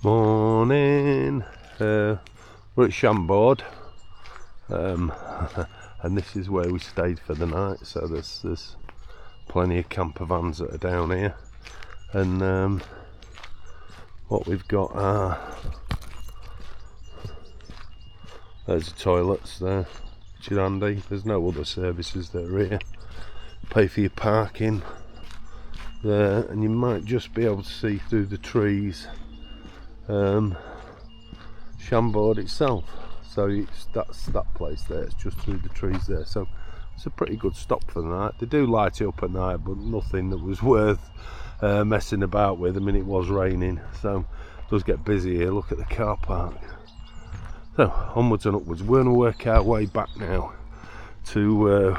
Morning. We're at Chambord, and this is where we stayed for the night. So there's plenty of camper vans that are down here, and what we've got are there's the toilets there, which is handy. There's no other services that are here. Pay for your parking there, and you might just be able to see through the trees Chambord itself. So that's that place there, it's just through the trees there. So it's a pretty good stop for the night. They do light it up at night, but nothing that was worth messing about with. I mean, it was raining, so it does get busy here. Look at the car park. So onwards and upwards. We're going to work our way back now to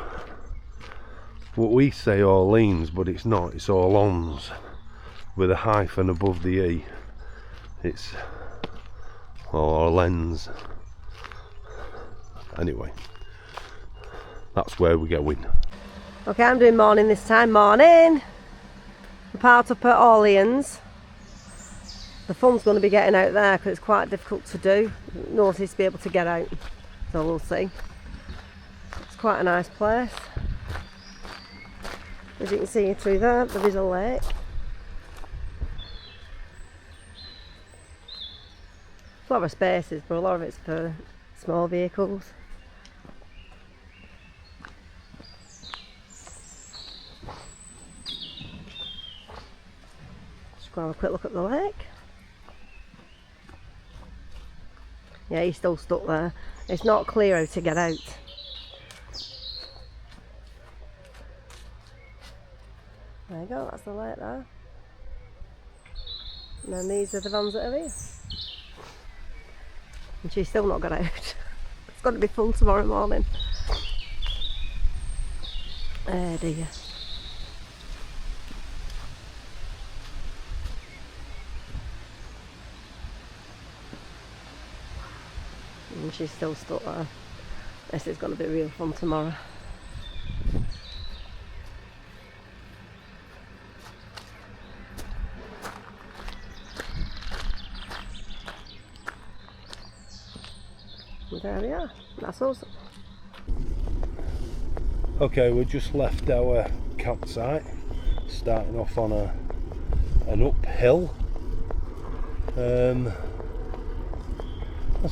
what we say Orleans, but it's not, it's Orleans with a hyphen above the E. It's Orleans. Anyway, that's where we're going. Okay, I'm doing morning this time. Morning! We're parked up at Orleans. The fun's going to be getting out there because it's quite difficult to do. Notice to be able to get out, so we'll see. It's quite a nice place. As you can see through there is a lake. A lot of spaces, but a lot of it's for small vehicles. Just go have a quick look at the lake. Yeah, he's still stuck there. It's not clear how to get out. There you go, that's the lake there. And then these are the vans that are here. And she's still not got out. It's going to be fun tomorrow morning. Oh dear. And she's still stuck there. This is going to be real fun tomorrow. There we are, that's awesome. Okay, we just left our campsite, starting off on an uphill. That's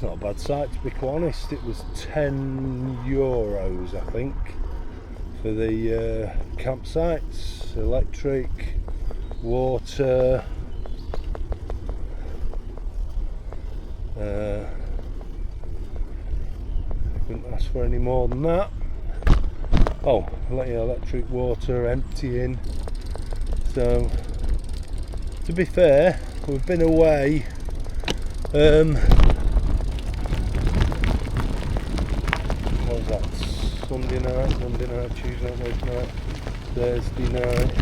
not a bad sight, to be quite honest. It was €10, I think, for the campsites, electric, water, couldn't ask for any more than that. Oh, electric, water, emptying. So, to be fair, we've been away. What was that? Sunday night, Monday night, Tuesday night, Thursday night,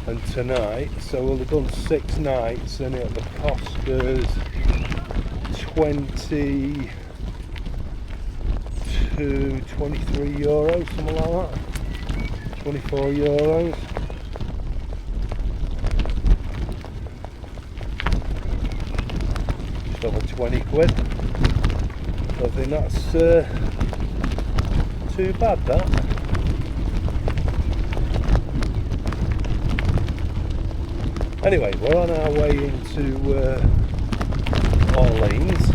and tonight. So we'll have done 6 nights, and it'll have cost us €23, something like that. €24. Just over 20 quid. So I think that's too bad, that. Anyway, we're on our way into Orleans.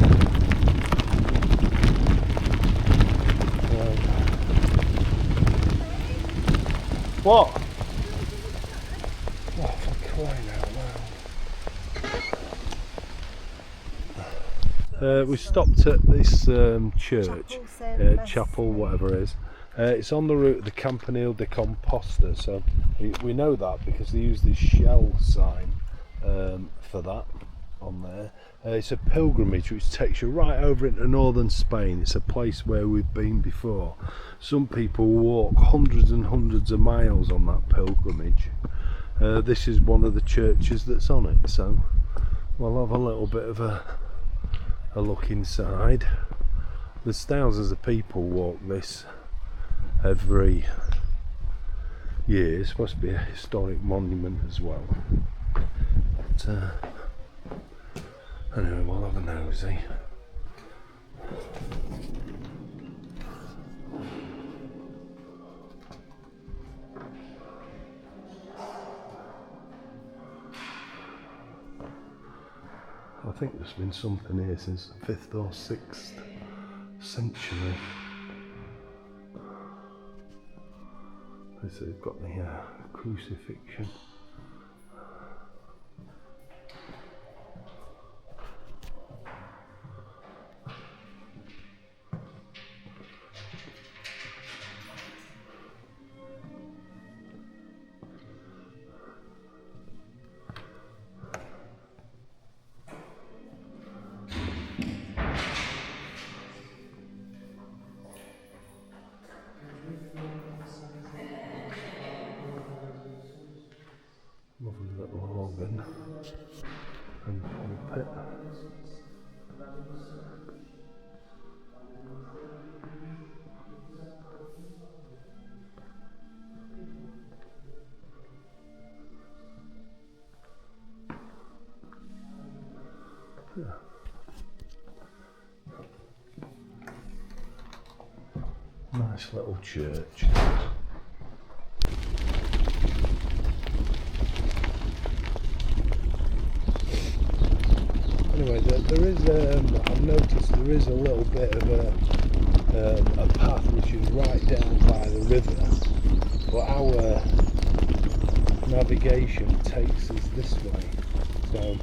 What? Oh, for crying out loud. We stopped at this church, chapel, whatever it is. It's on the route of the Campanile de Compostela, so we know that because they use this shell sign for that on there. It's a pilgrimage which takes you right over into northern Spain. It's a place where we've been before. Some people walk hundreds and hundreds of miles on that pilgrimage. This is one of the churches that's on it, so we'll have a little bit of a look inside. There's thousands of people walk this every year. It's supposed to be a historic monument as well. But, Anyway, we'll have a nosy. I think there's been something here since the 5th or 6th century. So they've got the crucifixion. Lovely little organ and pulpit. Yeah. Nice little church. Anyway, there is, I've noticed there is a little bit of a path which is right down by the river, but our navigation takes us this way, so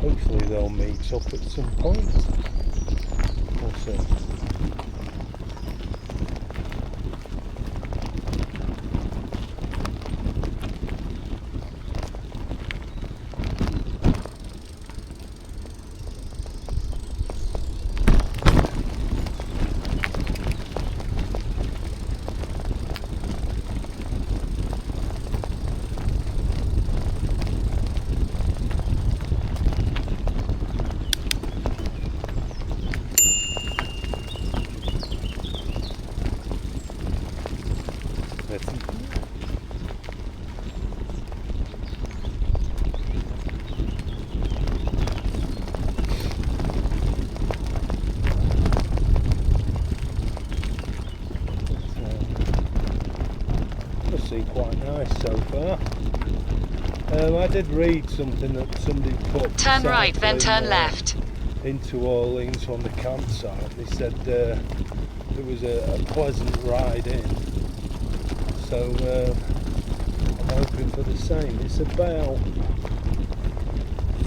hopefully they'll meet up at some point. We'll see. Quite nice so far. I did read something that somebody put turn right, then turn left into Orleans on the campsite. They said it was a pleasant ride in, so I'm hoping for the same. It's about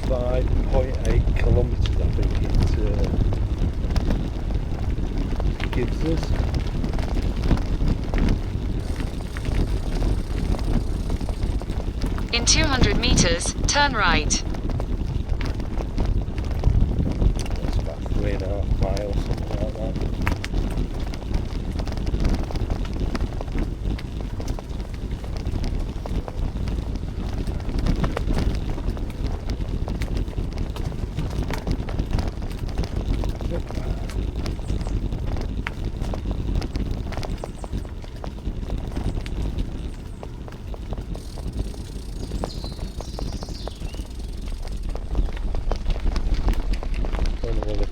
5.8 kilometres I think it gives us. In 200 meters, turn right. That's about 3.5 miles, something like that.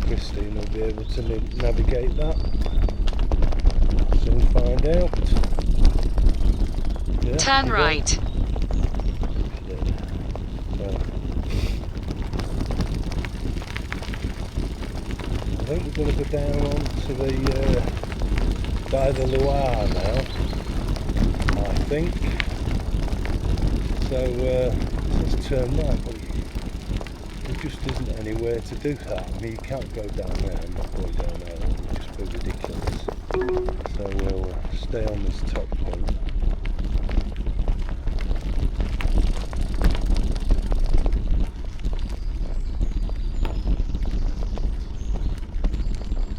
Christine will be able to navigate that. Soon find out. Yeah, turn right. So, I think we're going to go down onto the by the Loire now. I think. So let's turn right. There just isn't anywhere to do that. I mean, you can't go down there. I'm not going down there. It would just be ridiculous. So we'll stay on this top point.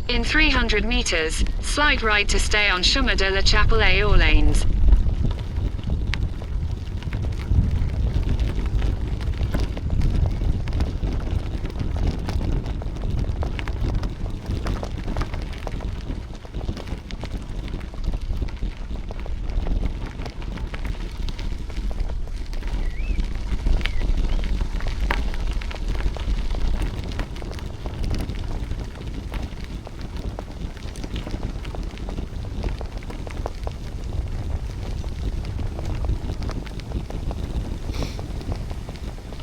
In 300 meters, slide right to stay on Chemin de la Chapelle et Orleans.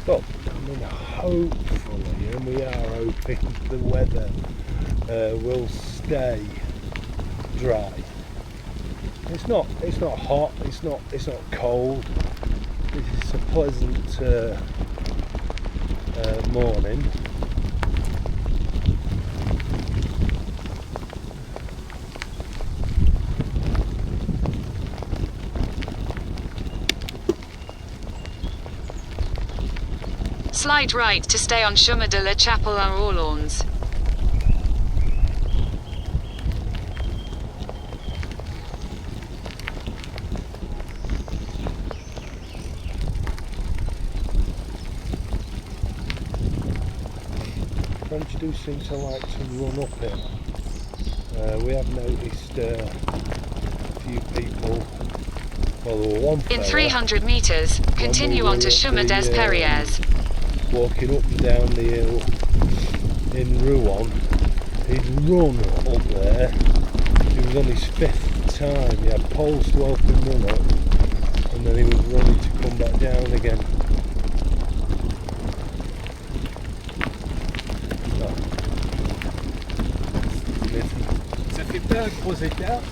But I mean, hopefully, and we are hoping the weather will stay dry. It's not hot. It's not cold. It's a pleasant morning. Slide right to stay on Chemin de la Chapelle à Orleans. French do seem to like to run uphill. We have noticed a few people, well, there were one In fella, 300 meters, continue were on to at Chemin the, des Perrières. walking up and down the hill in Rouen. He'd run up there. He was on his 5th time. He had poles to help him run up, and then he was running to come back down again. Ça fait pas un gros écart.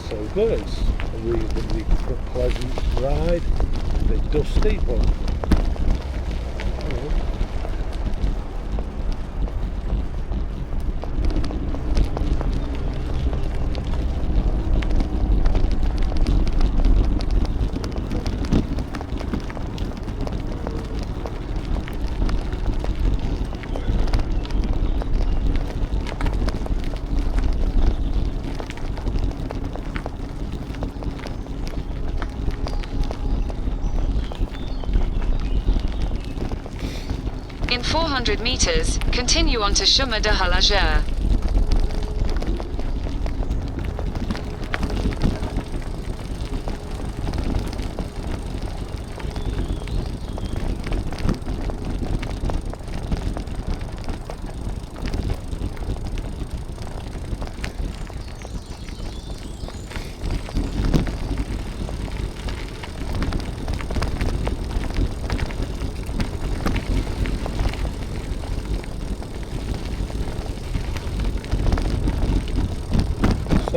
So good. It's a reasonably pleasant ride. A bit dusty, but In 400 meters, continue on to Chemin de Halageur.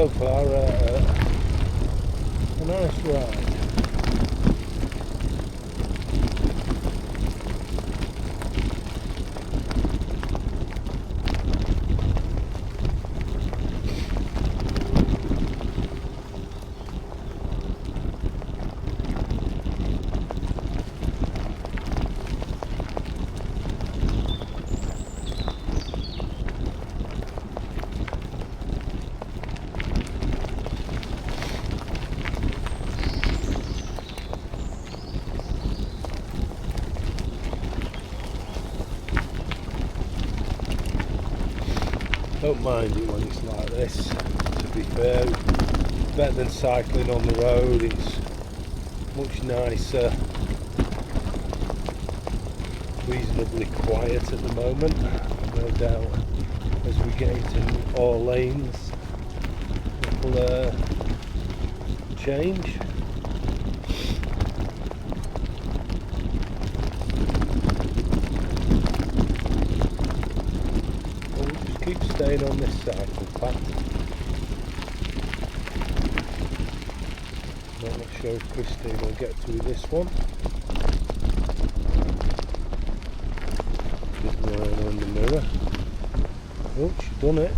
so far a nice ride. Don't mind it when it's like this, to be fair. It's better than cycling on the road. It's much nicer. Reasonably quiet at the moment, no doubt. As we get into Orleans, it'll change. Keep staying on this cycle path. I'm not sure if Christine will get through this one. Just lying on the mirror. Oh, she's done it.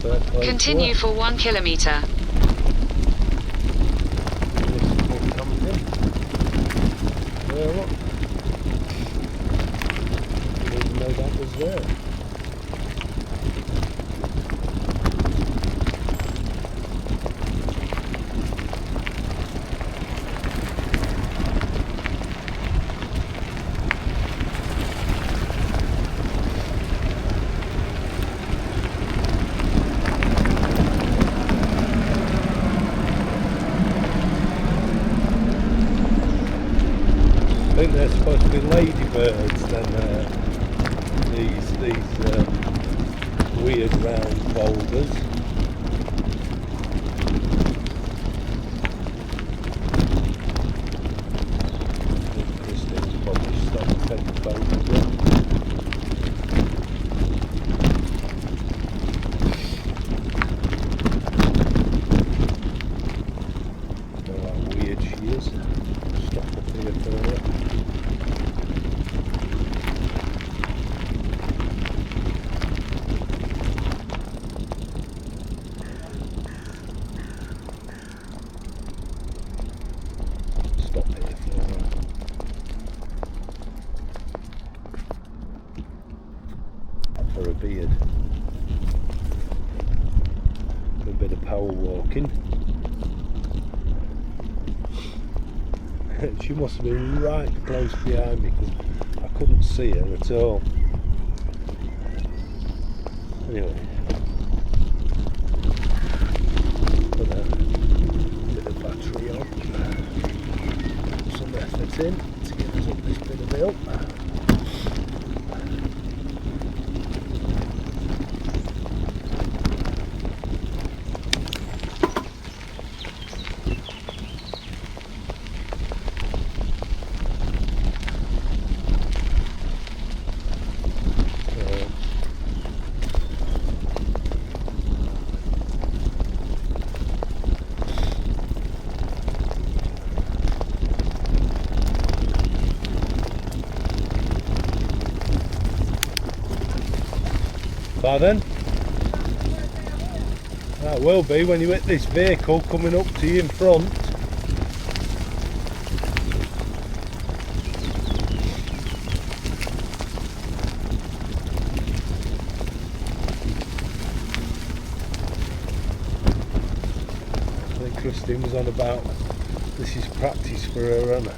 Fair play to Continue her. for 1 kilometer. Municipal camping. There, look. Didn't even know that was there. think they're supposed to be ladybirds, then these weird round boulders. Christine's probably stopped taking photos of them. Weird she is. Stop up here for her. Stop here for her. For a beard. A bit of power walking. She must have been right close behind me because I couldn't see her at all. Anyway, put a bit of battery on, put some effort in to get us up this bit of hill. Pardon? That will be when you hit this vehicle coming up to you in front. I think Christine was on about this is practice for her, and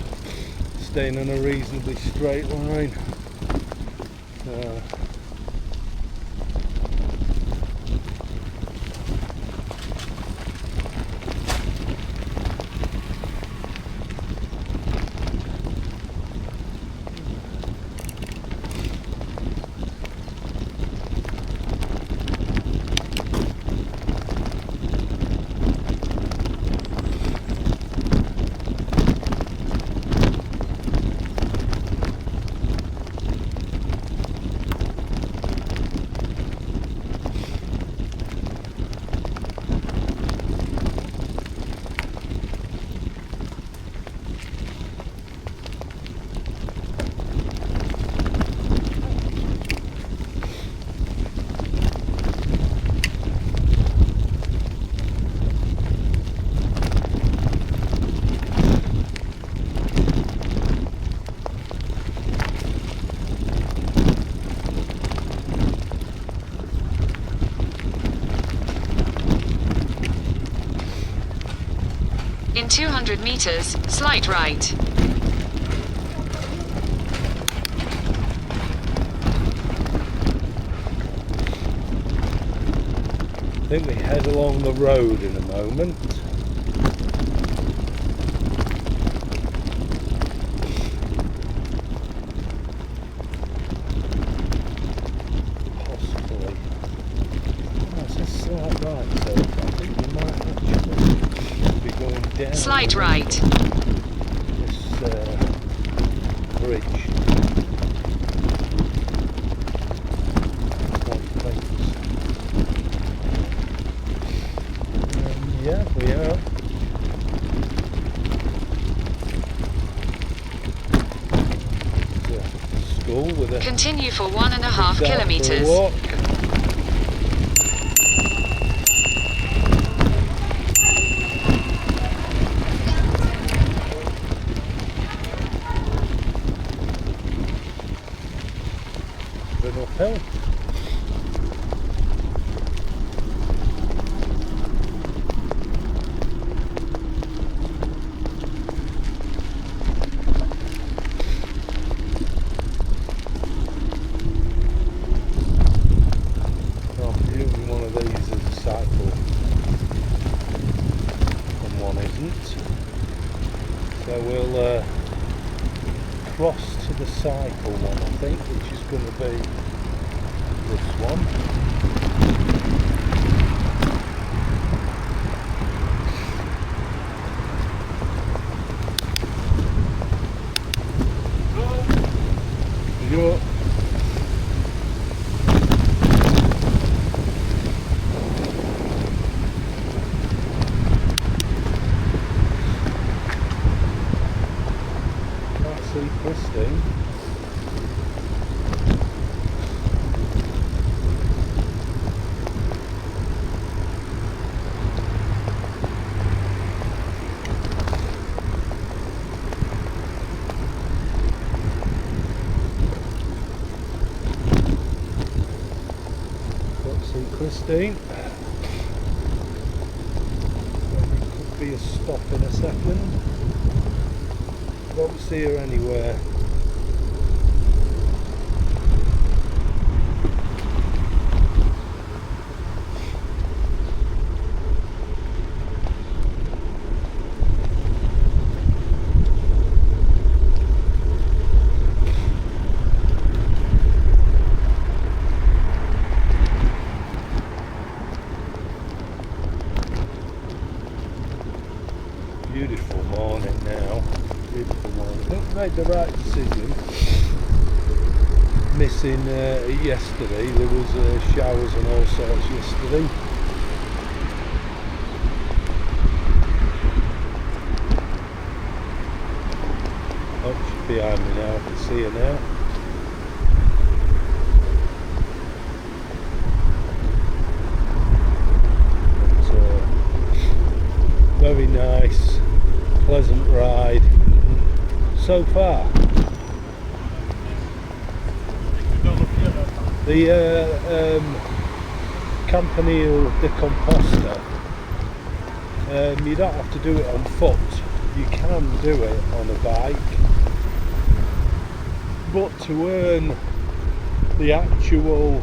staying on a reasonably straight line. In 200 meters, slight right. I think we head along the road in a moment. Possibly. Oh, it's a slight right, so I think we might actually be going down. Slight right. This bridge. Yeah, we are. School with a Continue for 1.5 kilometers. walk. Bit uphill. So we'll cross to the cycle one, I think, which is going to be this one. Yo. Can't see Christine. Christine. Could be a stop in a second. Don't see her anywhere. Beautiful morning now. Beautiful morning. I think we made the right decision. Missing yesterday. There was showers and all sorts yesterday. Oh, she's behind me now. I can see her now. Very nice, pleasant ride so far. The Campanile de Compostela, you don't have to do it on foot, you can do it on a bike, but to earn the actual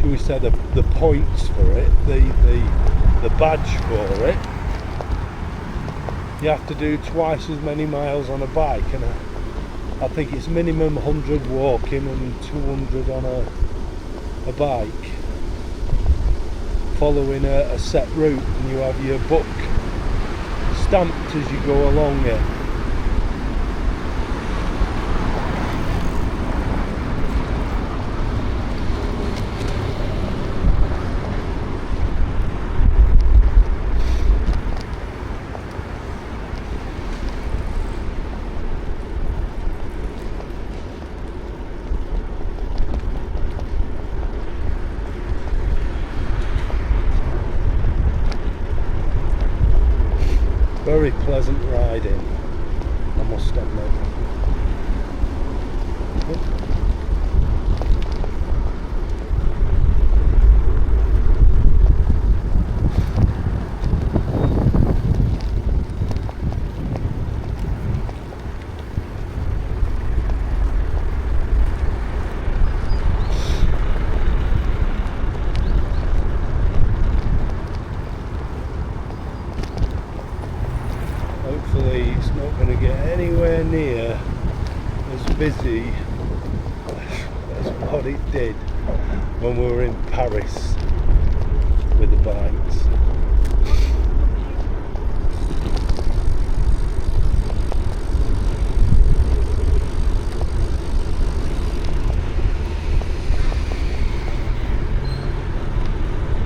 we said the points for it, the badge for it, you have to do twice as many miles on a bike, and I think it's minimum 100 walking and 200 on a bike, following a set route, and you have your book stamped as you go along it. Very pleasant riding, I must admit. Hopefully it's not going to get anywhere near as busy as what it did when we were in Paris with the bikes.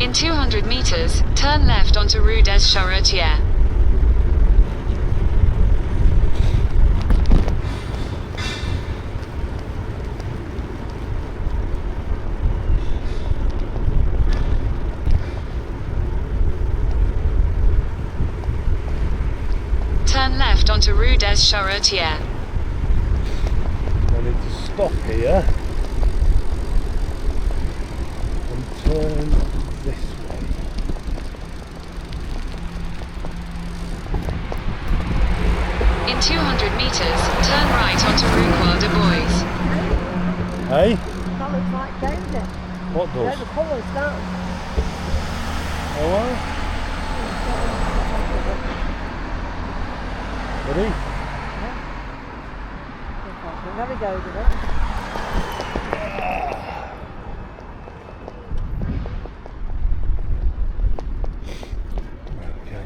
In 200 meters, turn left onto Rue des Charretiers. Turn left onto Rue des Charretiers. I need to stop here and turn this way. In 200 meters, turn right onto Rue Croix de Bois. Hey? That looks like danger. What There's does? the colours, that. Oh, well. buddy. Very good with it. Okay.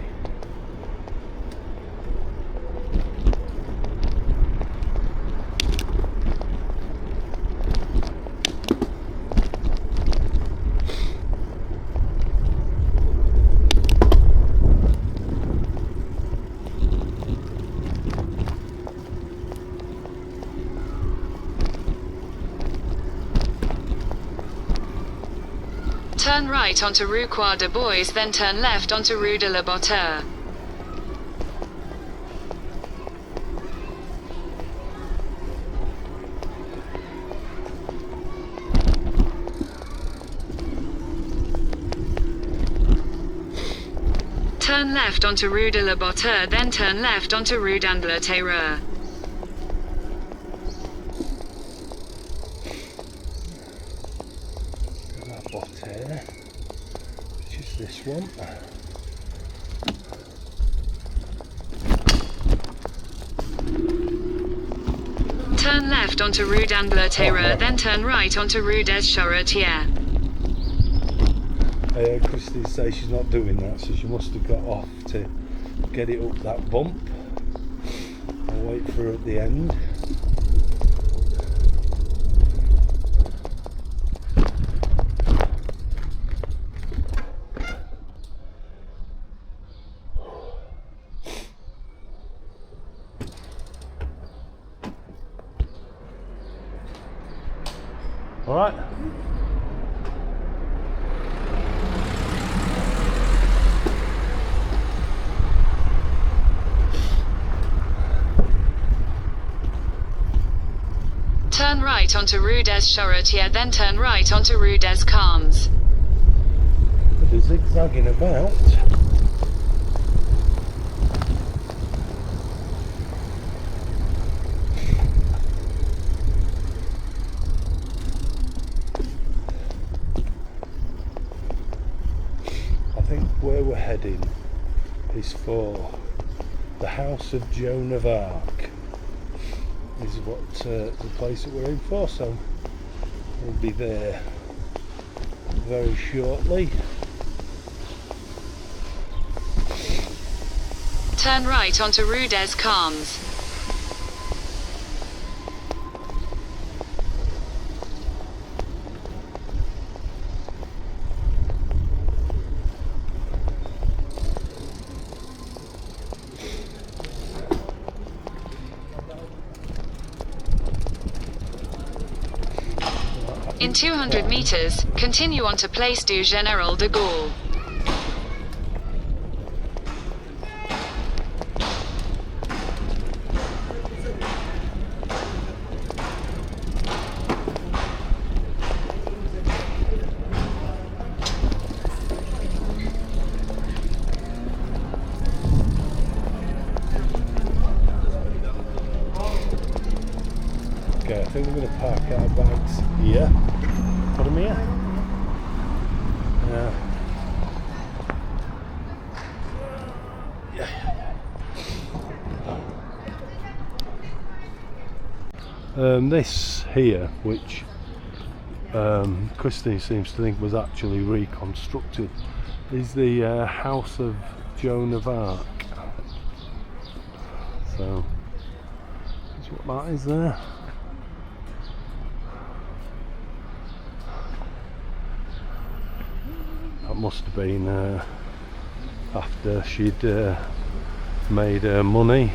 Turn right onto Rue Croix de Bois, then turn left onto Rue de la Botteur. Turn left onto Rue de la Botteur, then turn left onto Rue d'Angleterre. Botteur, which is this one. Turn left onto Rue d'Angleterre, then turn right onto Rue des Charretiers. Christy says she's not doing that, so she must have got off to get it up that bump. I'll wait for her at the end. All right. Turn right onto Rue des Charretiers, then turn right onto Rue des Carmes. They're zigzagging about. I think where we're heading is for the House of Joan of Arc. Is what the place that we're in for, so we'll be there very shortly. Turn right onto Rue des Carmes. In 200 meters, continue on to Place du Général de Gaulle. Okay, I think we're going to park our bikes here. Put them here. This here, which Christine seems to think was actually reconstructed, is the House of Joan of Arc. So that's what that is there. That must have been after she'd made her money,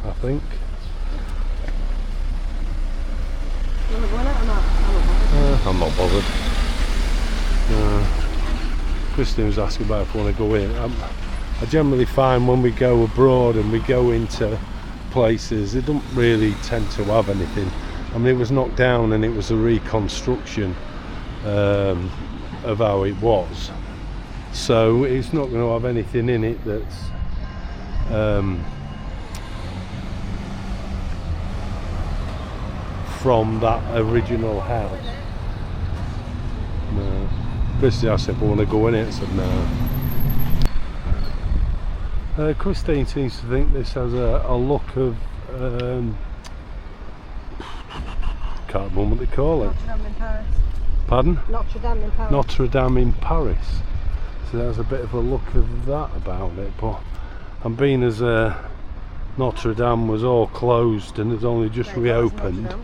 I think. I'm not bothered. Christine was asking about if I want to go in. I generally find when we go abroad and we go into places, they don't really tend to have anything. I mean, it was knocked down and it was a reconstruction of how it was. So it's not going to have anything in it that's from that original house. No. Christy asked if I want to go in it, I said no. Christine seems to think this has a look of can't remember what they call it. Notre Dame in Paris. Pardon? Notre Dame in Paris. Notre Dame in Paris. So there's a bit of a look of that about it, but and being as Notre Dame was all closed and it's only just reopened,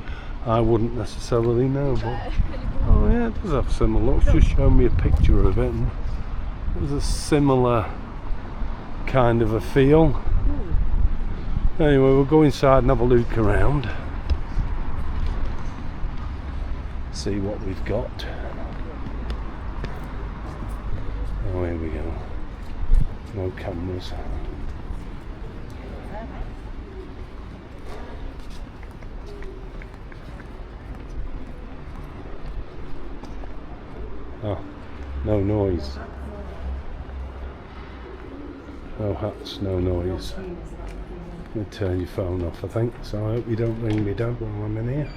I wouldn't necessarily know. But oh yeah, it does have similar looks. Just show me a picture of it, and there's a similar kind of a feel. Anyway, we'll go inside and have a look around, see what we've got. Oh, here we go. No cameras. Oh, no noise. No hats, no noise. You turn your phone off, I think, so I hope you don't ring me dad while I'm in here.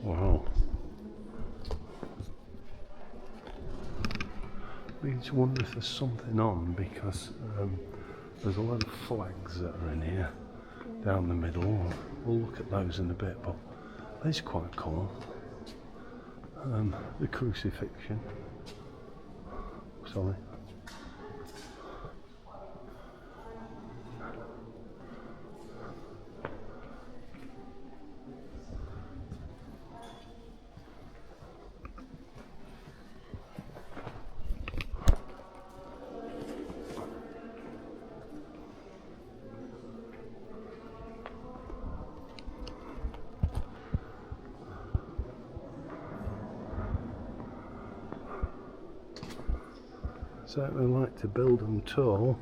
Wow. I just wonder if there's something on, because there's a lot of flags that are in here down the middle. We'll look at those in a bit, but it's quite cool. The crucifixion. Sorry. Certainly like to build them tall.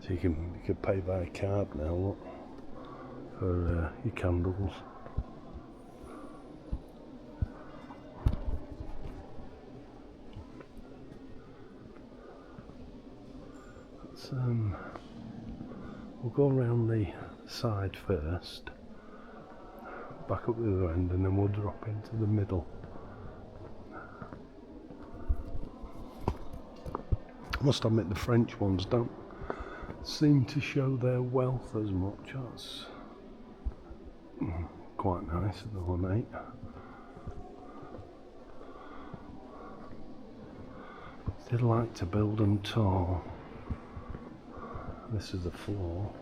So you can pay by card now, look, for your candles. Let's, we'll go around the side first. Back up the other end, and then we'll drop into the middle. I must admit the French ones don't seem to show their wealth as much. That's quite nice, the ornate. Did like to build them tall. This is the floor.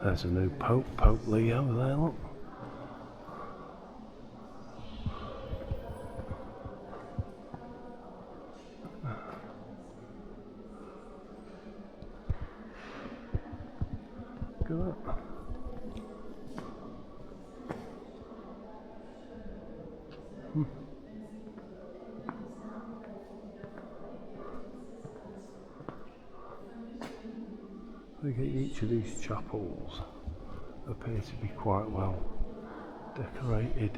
There's a new Pope, Pope Leo there, look. Look at that. Look at each of these chapels appear to be quite well decorated.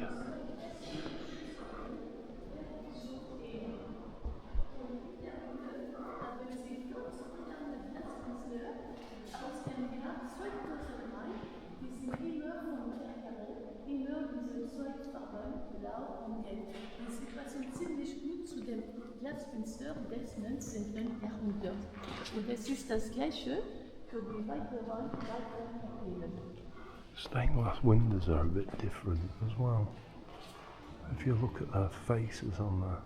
Glasfenster des 19. Jahrhunderts. Und es ist das Gleiche für die weiteren Kapellen. Stained glass windows are a bit different as well. If you look at their faces on the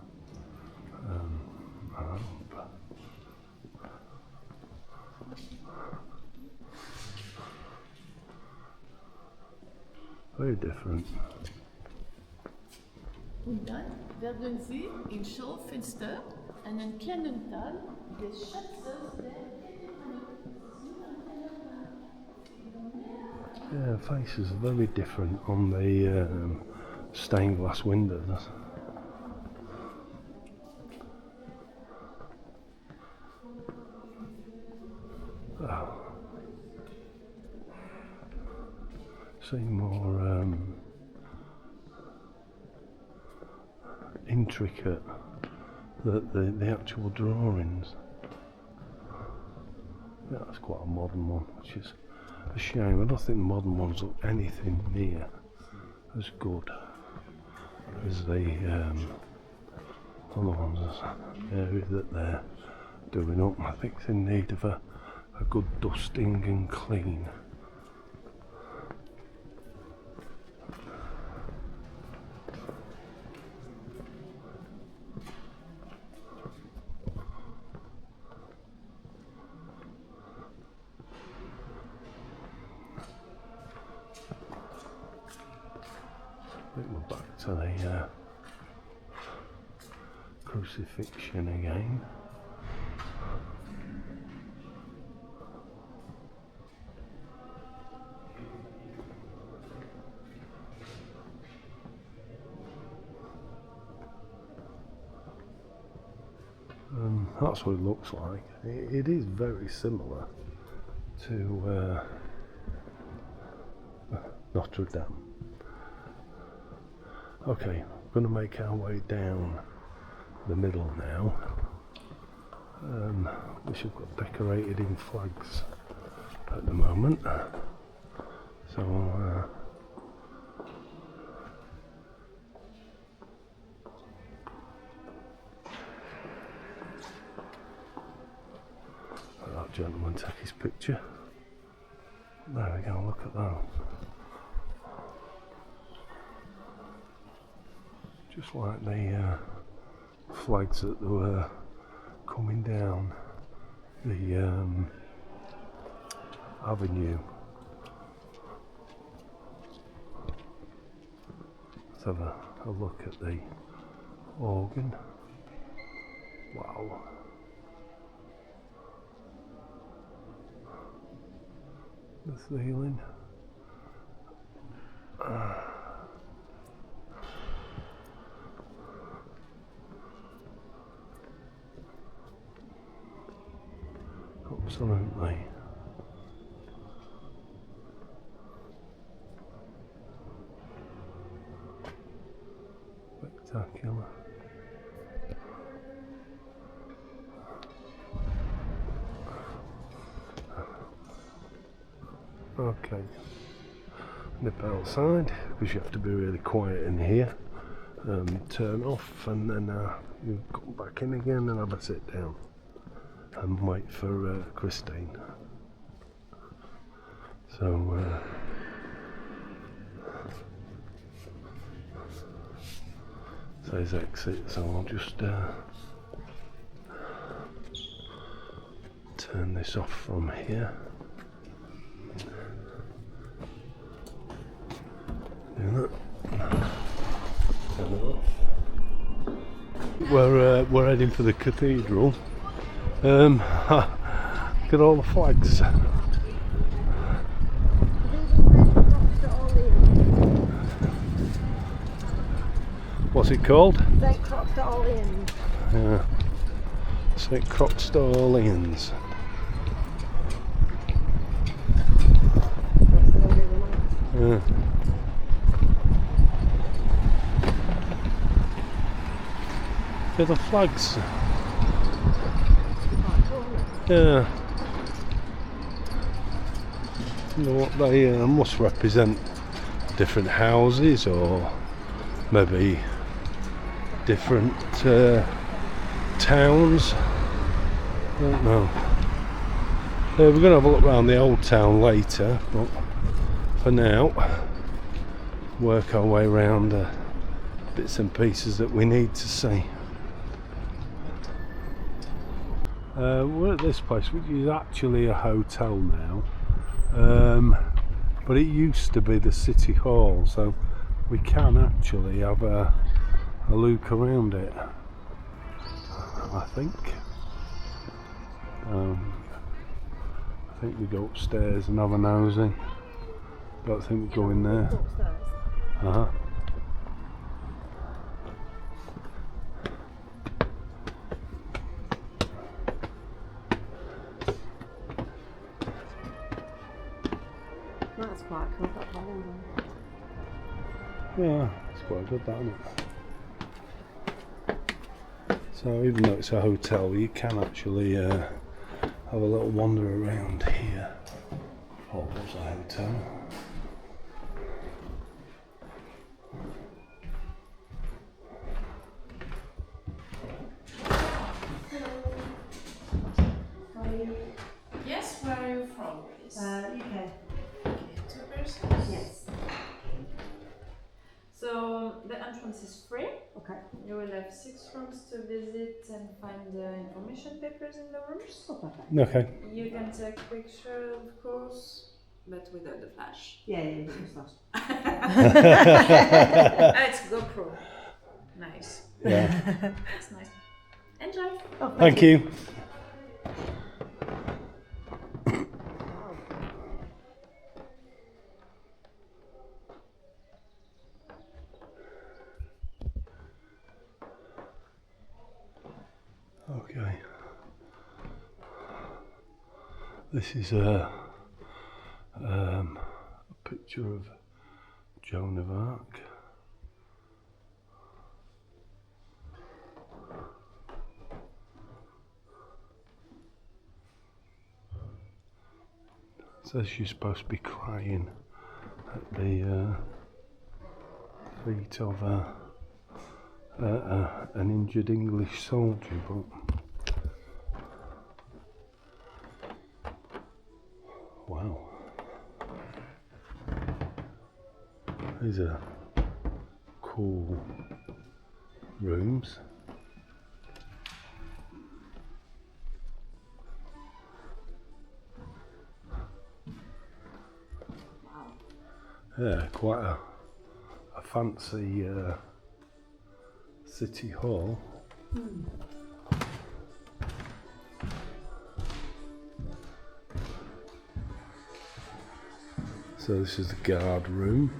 very different. Und dann werden Sie im Schaufenster einen kleinen Teil des Schatzes der Yeah, faces are very different on the stained glass windows. see more intricate the actual drawings. Yeah, that's quite a modern one, which is a shame. I don't think the modern ones look anything near as good as the other ones. The area that they're doing up, I think it's in need of a good dusting and clean. I think we're back to the crucifixion again. That's what it looks like. It is very similar to Notre Dame. Okay, we're going to make our way down the middle now, which have got decorated in flags at the moment. So let that gentleman take his picture. There we go, look at that. Just like the flags that were coming down the avenue. Let's have a look at the organ. Wow. The ceiling. Absolutely. Spectacular. Okay. Nip outside because you have to be really quiet in here. Turn off and then you come back in again and have a sit down and wait for Christine. So says exit, so I'll just turn this off from here. Do that. Turn it off. We're heading for the cathedral. Look at all the flags. What's it called? St. Croix d'Orleans. Yeah. St. Croix d'Orleans. Yeah. Yeah, the flags. Yeah. You know what, they must represent different houses or maybe different towns. I don't know. We're going to have a look around the old town later, but for now, work our way around bits and pieces that we need to see. We're at this place, which is actually a hotel now, but it used to be the city hall, so we can actually have a look around it, I think. I think we go upstairs and have a nosing. Don't think we go in there. Uh-huh. That's quite cool, that volume. Yeah, it's quite good, that, isn't it? So even though it's a hotel, you can actually have a little wander around here. Oh, there's a hotel. Yes, where are you from, please? UK. Okay, 2 persons. Yes. So the entrance is free. Okay. You will have 6 rooms to visit and find the information papers in the rooms. Oh, perfect. Okay. You can take picture, of course, but without the flash. Yeah, yeah, it's flash. It's GoPro. Nice. Yeah. It's nice. Enjoy. Oh, Thank you. Okay. This is a picture of Joan of Arc. Says she's supposed to be crying at the feet of an injured English soldier, but wow, these are cool rooms. Yeah, quite a fancy city hall. So this is the guard room.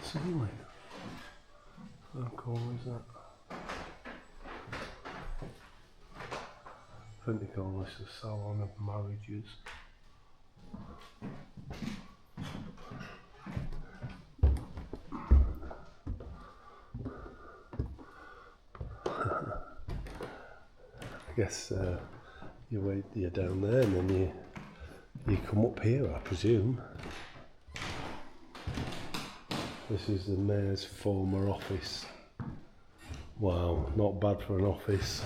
Ceiling. How cool is that? I think they call this the salon of marriages. I guess you're down there and then you come up here, I presume. This is the mayor's former office. Wow, not bad for an office.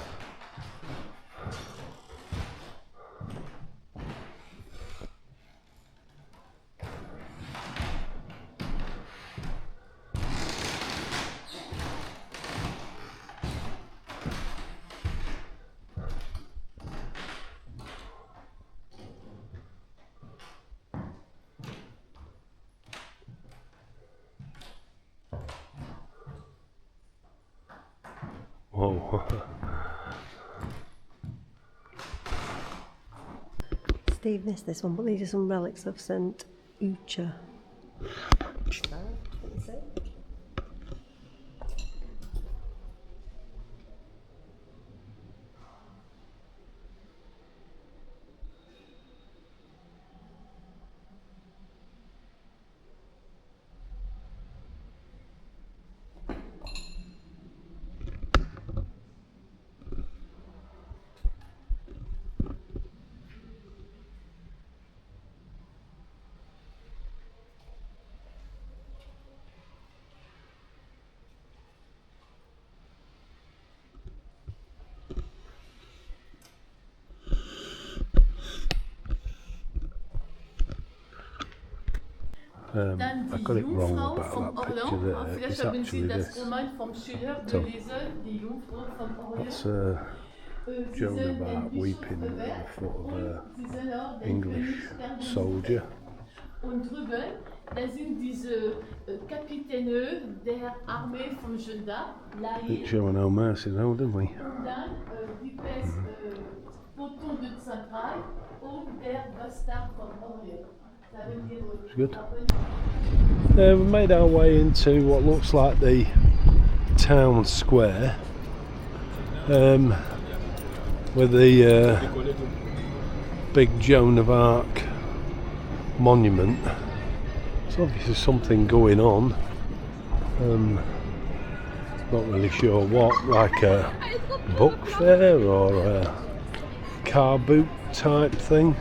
Whoa. Steve missed this one, but these are some relics of St. Ucha. Dan I die got it wrong Jungfrau about vom that picture Orient. there. Vielleicht It's haben Sie actually das this. Roman vom Schiller So, gelesen, die Jungfrau vom Orient. That's Sie Joan sind of ein Arc Bischof weeping at the bewährt foot of und a Sie sind auch der English König der soldier. Und drüben, da sind diese Kapitäne der Armee von Jeanne d'Arc, Didn't Laïe, show no mercy though, did we? und dann Vipers Poton de Central und der Bastard von Orient. It's good. We made our way into what looks like the town square, with the big Joan of Arc monument. There's obviously something going on. Not really sure what, like a book fair or a car boot type thing,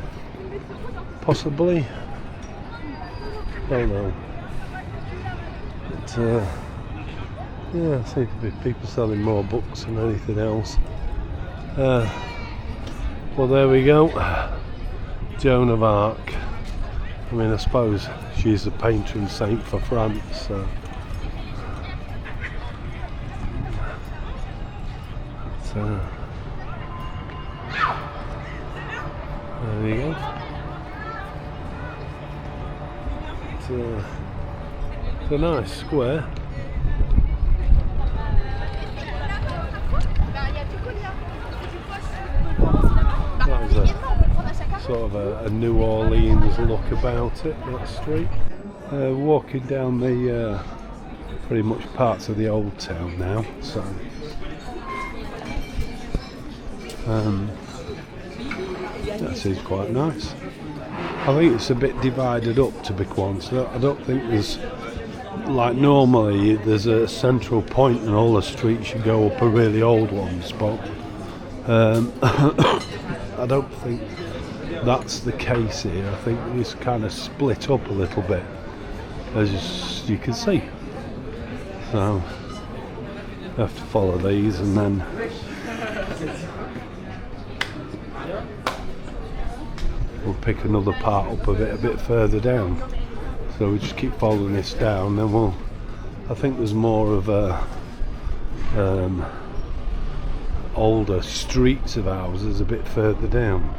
possibly. Don't know. But yeah, there seems to be people selling more books than anything else. Well, there we go. Joan of Arc. I mean, I suppose she's the patron saint for France, so. There you go. It's a nice square. That was a sort of a New Orleans look about it, that street. Walking down the pretty much parts of the old town now, so that seems quite nice. I think it's a bit divided up, to be quite honest. I don't think there's, like normally there's a central point and all the streets you go up are really old ones, but I don't think that's the case here. I think it's kind of split up a little bit, as you can see. So I have to follow these and then we'll pick another part up of it a bit further down. So we just keep following this down, then I think there's more of a older streets of houses a bit further down.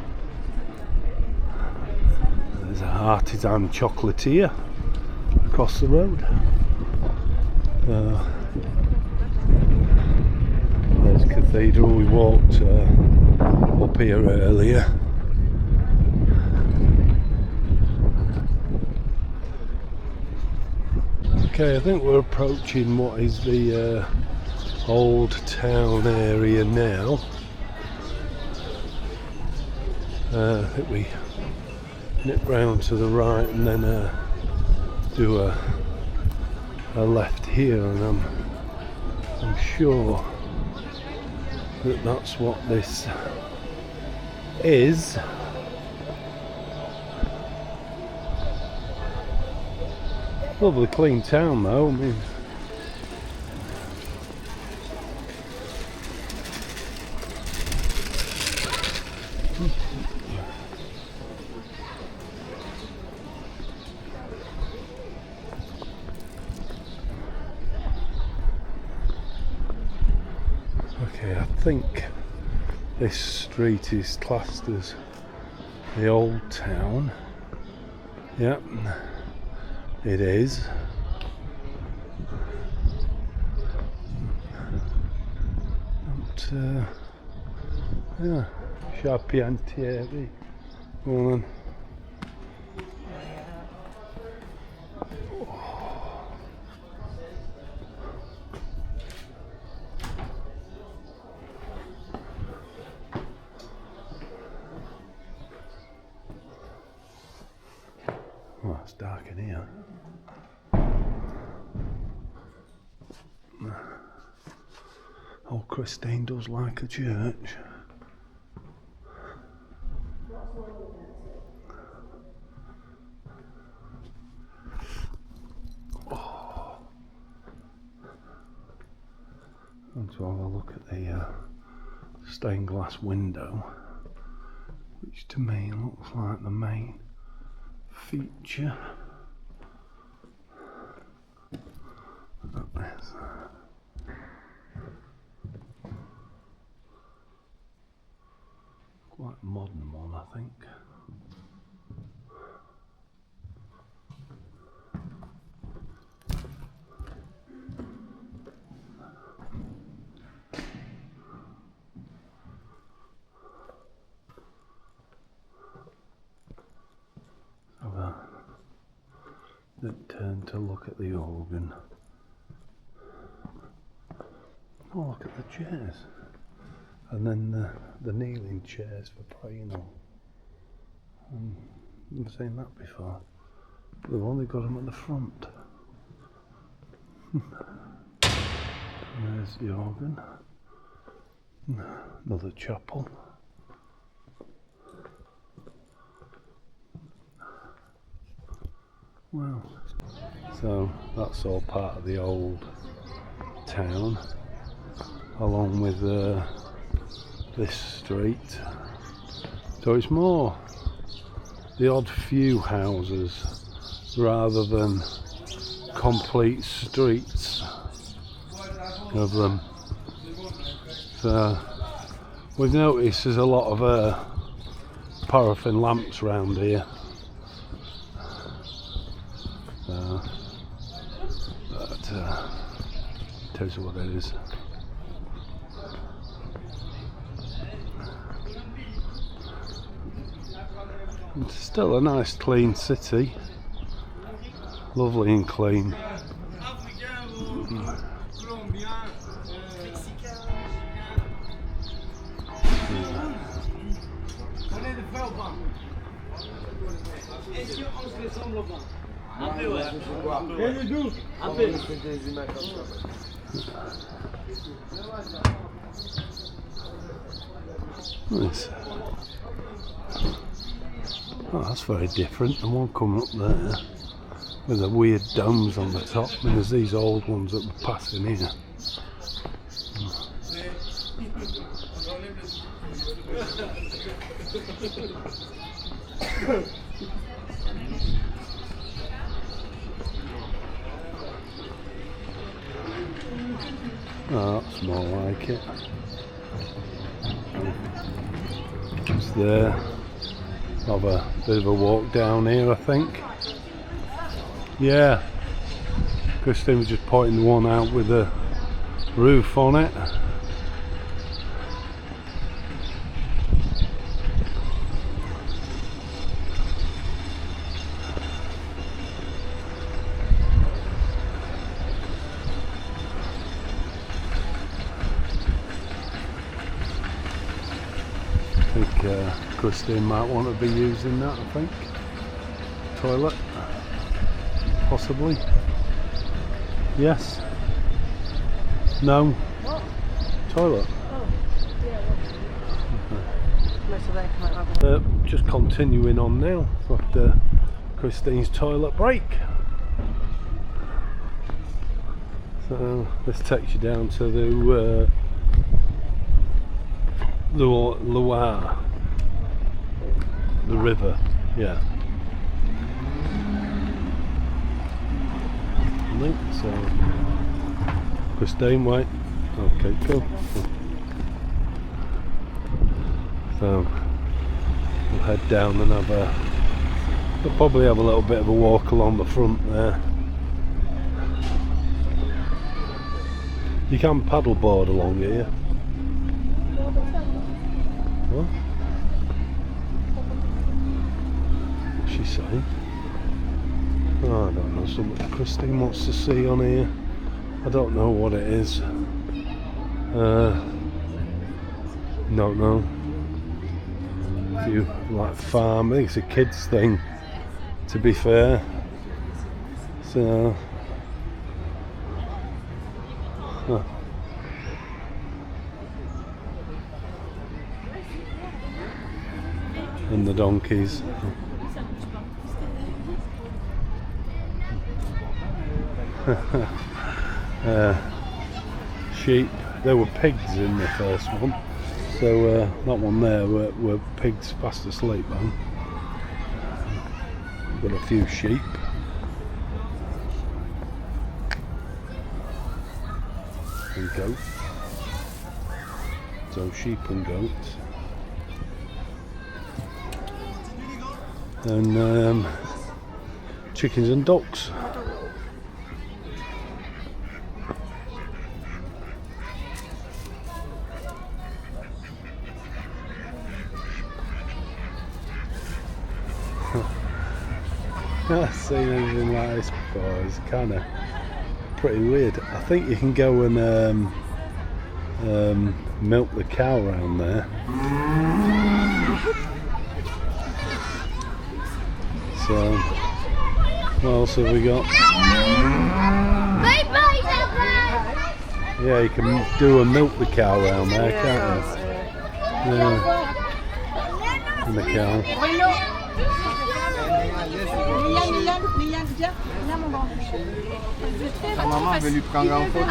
There's an artisan chocolatier across the road. There's Cathedral. We walked up here earlier. Okay, I think we're approaching what is the old town area now. I think we nip round to the right and then do a left here, and I'm sure that that's what this is. Lovely clean town though, I mean. Okay, I think this street is classed as the old town. Yep. It is. But, yeah, Charpentieri. Well then. Oh, it's dark in here. Oh, Christine does like a church. Oh. And to have a look at the stained glass window, which to me looks like the main feature quite a modern one, I think. Turn to look at the organ. Oh, look at the chairs. And then the kneeling chairs for praying on. I've never seen that before. But they've only got them at the front. There's the organ. Another chapel. Wow. So that's all part of the old town, along with this street. So it's more the odd few houses rather than complete streets of them. So we've noticed there's a lot of paraffin lamps round here. But tells you what it is. It's still a nice clean city, lovely and clean. Nice. Oh, that's very different. The one coming up there with the weird domes on the top, and there's these old ones that we're passing here. Oh, that's more like it. It's there. Have a bit of a walk down here, I think. Yeah. Christine was just pointing the one out with the roof on it. I think Christine might want to be using that, I think. Toilet, possibly. Yes. No. What? Toilet. Oh, yeah. Most of them can't have it. Just continuing on now after Christine's toilet break. So this takes you down to the Loire, the river, yeah. I think so. Christine, wait. Okay, cool. So we'll head down and we'll probably have a little bit of a walk along the front there. You can paddleboard along here. What? What's she saying? Oh, I don't know, something Christine wants to see on here. I don't know what it is. Don't know. If you like farm, I think it's a kids thing, to be fair. So and the donkeys. Sheep. There were pigs in the first one, so that one there were pigs fast asleep on. Got a few sheep. And goats. So sheep and goats. and chickens and ducks. I've not seen anything like this before. It's kind of pretty weird. I think you can go and milk the cow around there. So, what else have we got? Yeah, you can do a milk the cow around there, can't you? Yeah. And the cow. Maman veut lui prendre en photo.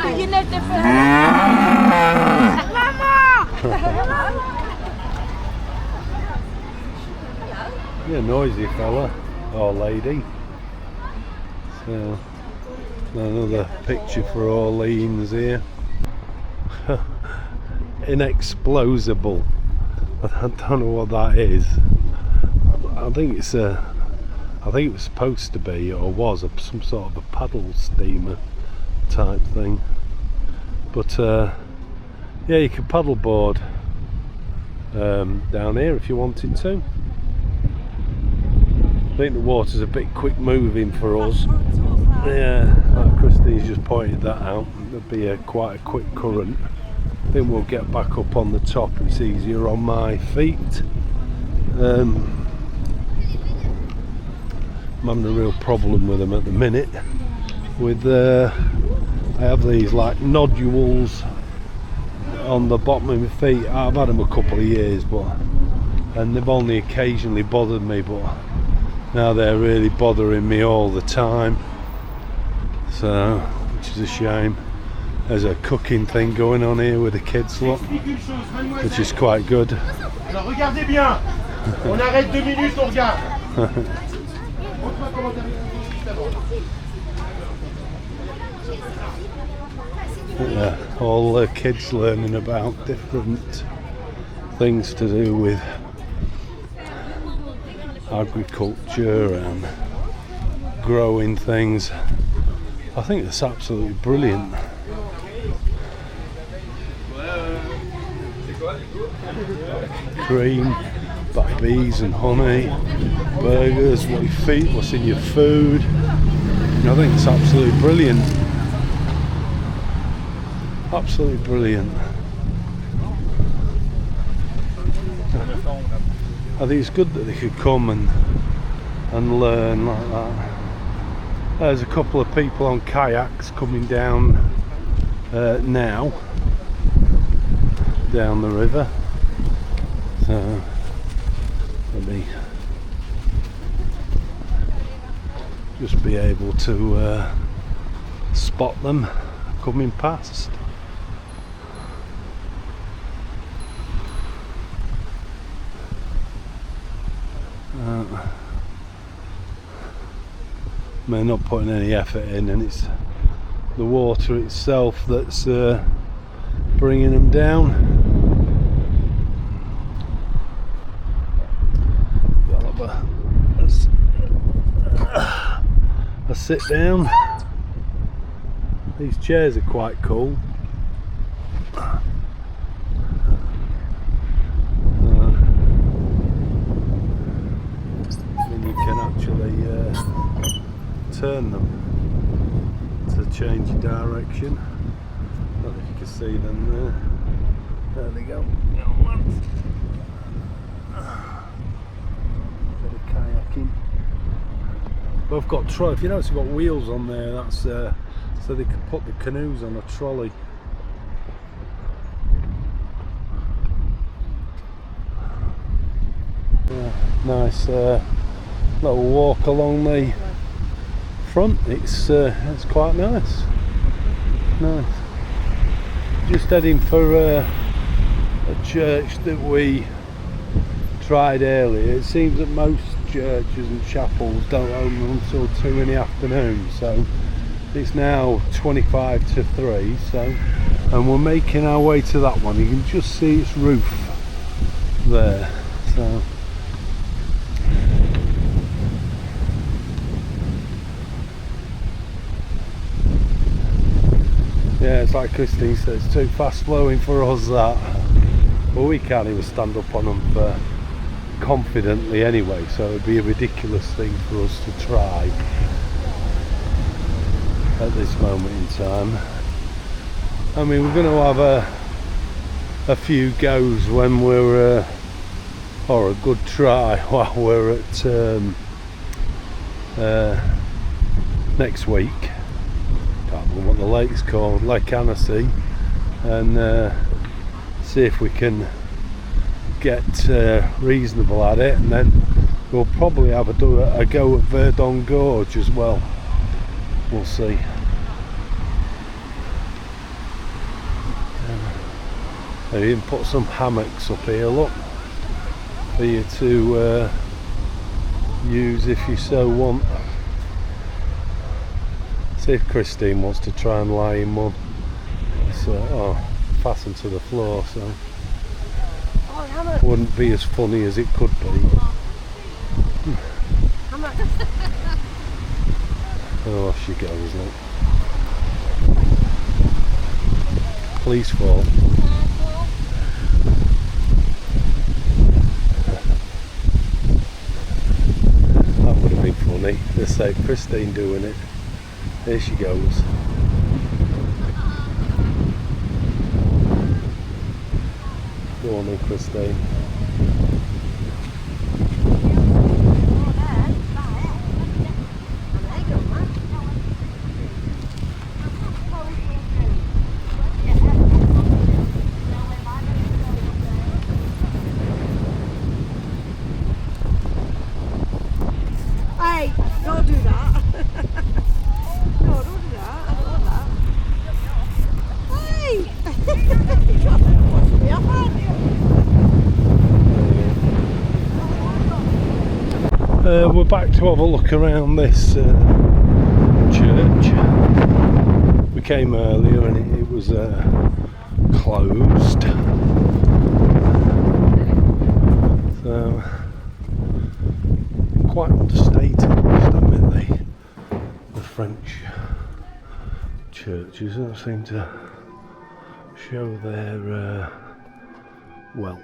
Yeah, noisy fella or lady. So another picture for Orleans here. Inexplosible. I don't know what that is. I think it's I think it was supposed to be, or was, some sort of a paddle steamer type thing. But yeah, you can paddle board down here if you wanted to. I think the water's a bit quick moving for us. Yeah, like Christy's just pointed that out. There'd be quite a quick current. I think we'll get back up on the top. It's easier on my feet. I'm having a real problem with them at the minute. I have these like nodules on the bottom of my feet. I've had them a couple of years, and they've only occasionally bothered me, but now they're really bothering me all the time. So, which is a shame. There's a cooking thing going on here with the kids, look, which is quite good. Alors regardez bien. On arrête 2 minutes, on regarde. Yeah, all the kids learning about different things to do with agriculture and growing things. I think that's absolutely brilliant. Cream, bees and honey, burgers, what you feed, what's in your food. I think it's absolutely brilliant. Absolutely brilliant. I think it's good that they could come and learn like that. There's a couple of people on kayaks coming down now, down the river. So let me just be able to spot them coming past. They're not putting any effort in, and it's the water itself that's bringing them down. I'll have a sit down. These chairs are quite cool. And you can actually turn them to change direction. I don't know if you can see them there. There they go. Bit of kayaking. But I've got if you notice, I've got wheels on there. That's so they can put the canoes on a trolley. Yeah, nice little walk along the front. It's quite nice. Nice. Just heading for a church that we tried earlier. It seems that most churches and chapels don't open until 2 in the afternoon, so it's now 25 to 3. So, and we're making our way to that one. You can just see its roof there. So Yeah, it's like Christine said, it's too fast flowing for us that. Well, we can't even stand up on them confidently anyway, so it'd be a ridiculous thing for us to try at this moment in time. I mean, we're going to have a few goes when we're or a good try while we're at next week. Can't remember what the lake's called, Lake Annecy, and see if we can get reasonable at it, and then we'll probably have a go at Verdon Gorge as well. We'll see. They even put some hammocks up here, look, for you to use if you so want. See if Christine wants to try and lie in one. It's fastened to the floor, so wouldn't be as funny as it could be. Oh, off she goes, look. Please fall. That would have been funny. Let's say Christine doing it. There she goes. Go on then, Christine. Hey, don't do that. No, don't do that. I don't want that. Hey! You're pushing me off, aren't you? We're back to have a look around this church. We came earlier and it was closed. So quite understated, I must admit, the French churches don't seem to show their wealth.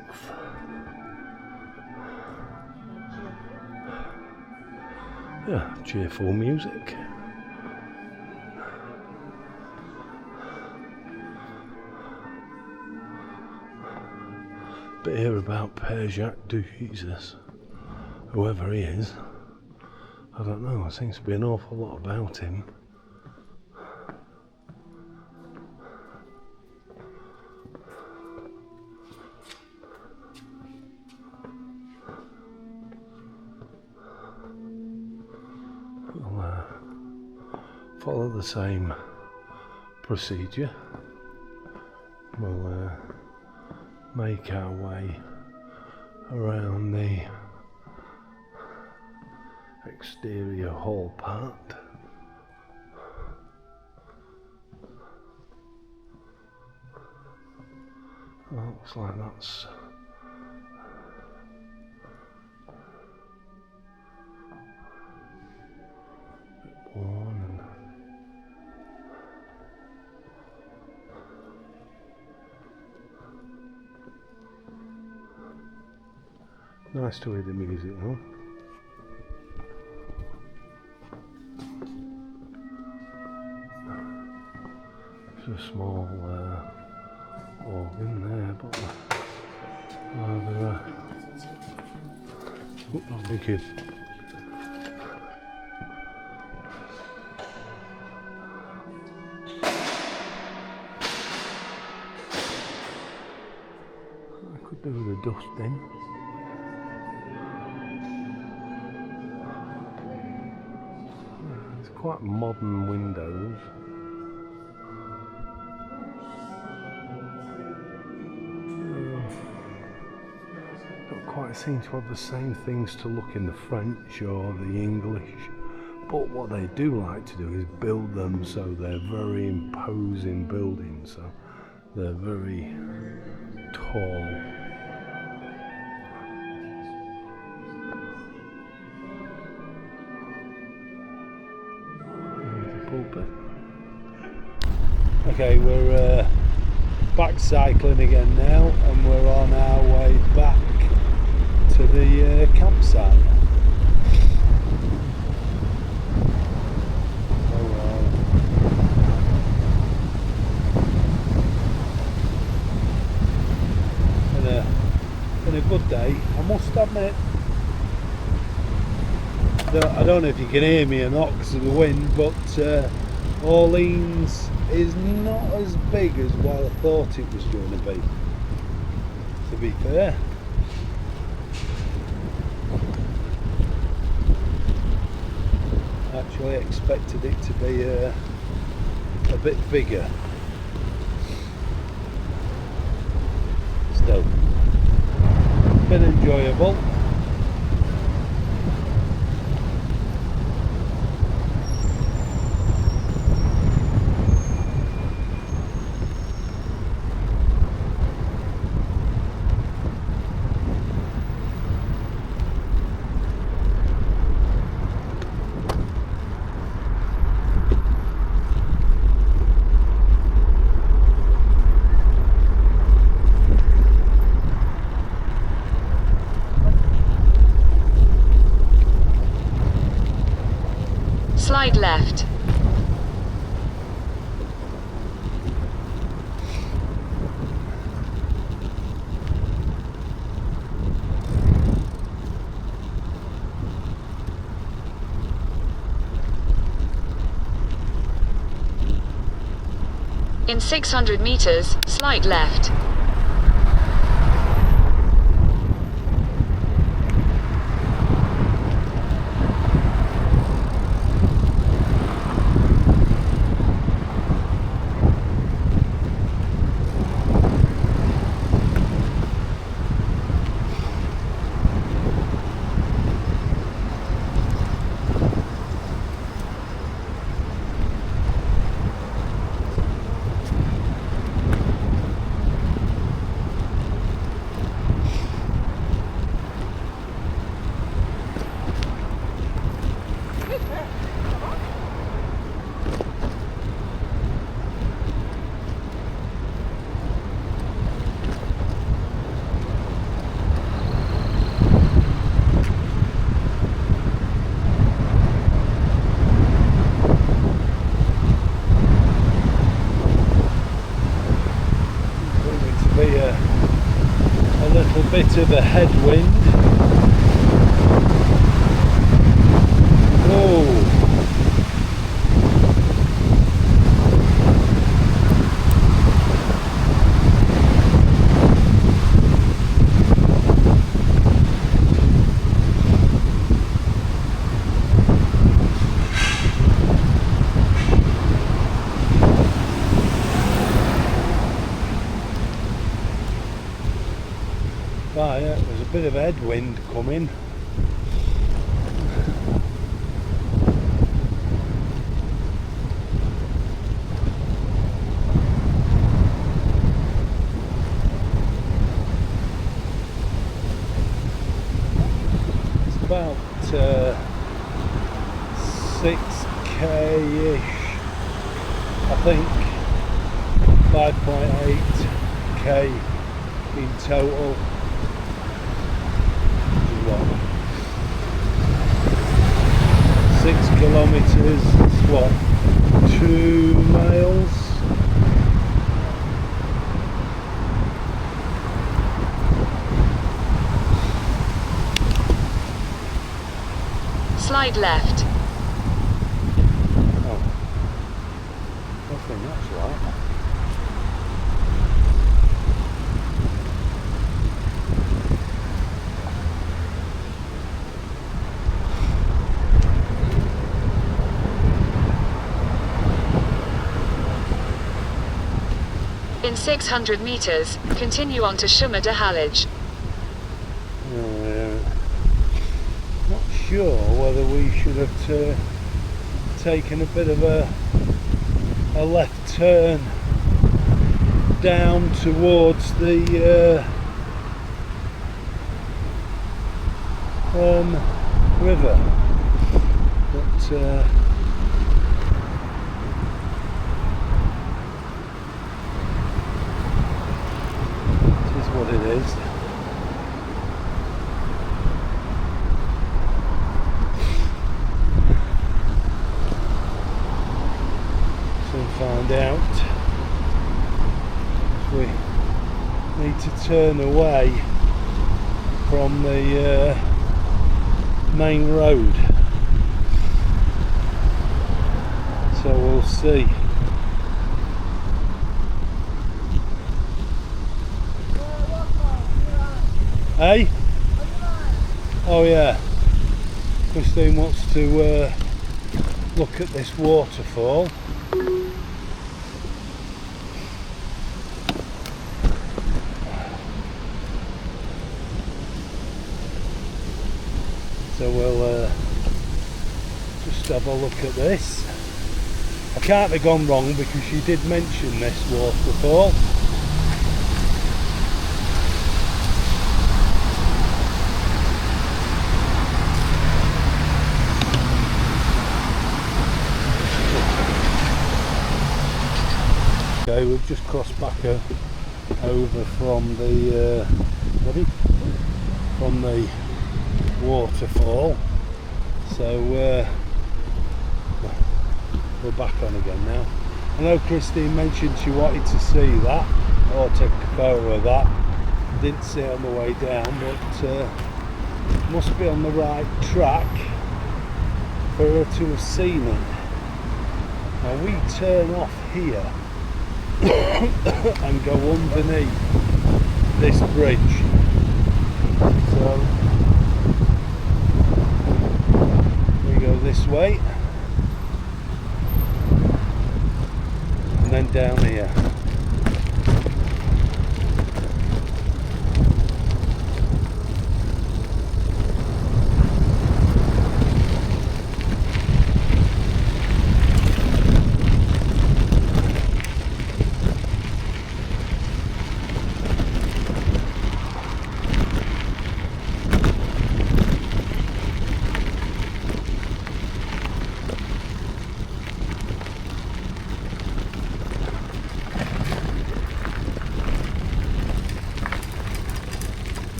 Yeah, cheerful music. But here about Père Jacques de Jesus, whoever he is, I don't know, there seems to be an awful lot about him. We'll follow the same procedure. We'll make our way around the exterior hall part. Oh, looks like that's a bit worn and nice to hear the music though. There's a small organ there, but thank you. I could do with a dustbin. It's quite modern windows. Quite seem to have the same things to look in the French or the English, but what they do like to do is build them so they're very imposing buildings, so they're very tall. There's the pulpit. Okay, we're back cycling again now, and we're on our way back to the campsite. Been a good day, I must admit. I don't know if you can hear me or not because of the wind, but Orleans is not as big as what I thought it was going to be fair. I actually expected it to be a bit bigger. Still, been enjoyable. Slide left. In 600 meters, slide left. A little bit of a headwind. Whoa. Yeah, there's a bit of headwind coming. It's about 6k-ish, I think, 5.8k in total. 6 kilometers, it's what, 2 miles? Slide left. Oh, I think that's right. In 600 meters, continue on to Chemin de Hallige. Not sure whether we should have taken a bit of a left turn down towards the river, but what it is. Soon find out. We need to turn away from the main road, so we'll see. Hey? Oh yeah, Christine wants to look at this waterfall. So we'll just have a look at this. I can't have gone wrong because she did mention this waterfall. Okay, we've just crossed back over from the from the waterfall, so we're back on again now. I know Christine mentioned she wanted to see that or take a photo of that. Didn't see it on the way down, but must be on the right track for her to have seen it. Now we turn off here and go underneath this bridge, so we go this way and then down here.